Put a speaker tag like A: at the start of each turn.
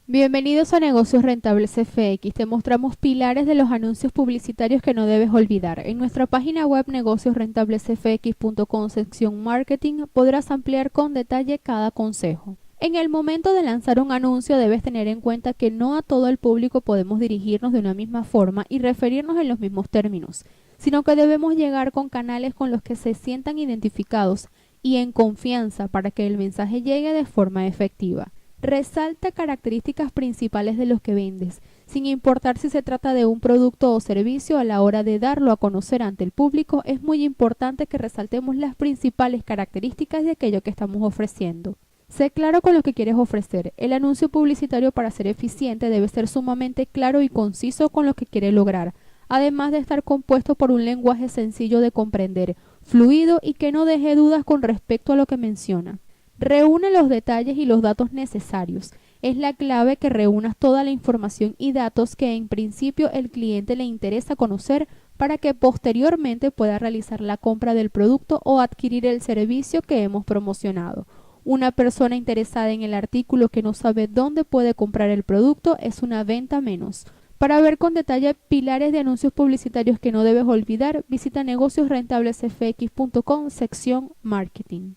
A: Bienvenidos a Negocios Rentables FX. Te mostramos pilares de los anuncios publicitarios que no debes olvidar. En nuestra página web negociosrentablesfx.com sección Marketing podrás ampliar con detalle cada consejo. En el momento de lanzar un anuncio debes tener en cuenta que no a todo el público podemos dirigirnos de una misma forma y referirnos en los mismos términos, sino que debemos llegar con canales con los que se sientan identificados y en confianza para que el mensaje llegue de forma efectiva. Resalta características principales de los que vendes, sin importar si se trata de un producto o servicio. A la hora de darlo a conocer ante el público, es muy importante que resaltemos las principales características de aquello que estamos ofreciendo. Sé claro con lo que quieres ofrecer. El anuncio publicitario, para ser eficiente, debe ser sumamente claro y conciso con lo que quiere lograr, además de estar compuesto por un lenguaje sencillo de comprender, fluido y que no deje dudas con respecto a lo que menciona. Reúne los detalles y los datos necesarios. Es la clave que reúnas toda la información y datos que en principio el cliente le interesa conocer para que posteriormente pueda realizar la compra del producto o adquirir el servicio que hemos promocionado. Una persona interesada en el artículo que no sabe dónde puede comprar el producto es una venta menos. Para ver con detalle pilares de anuncios publicitarios que no debes olvidar, visita negociosrentablesfx.com sección Marketing.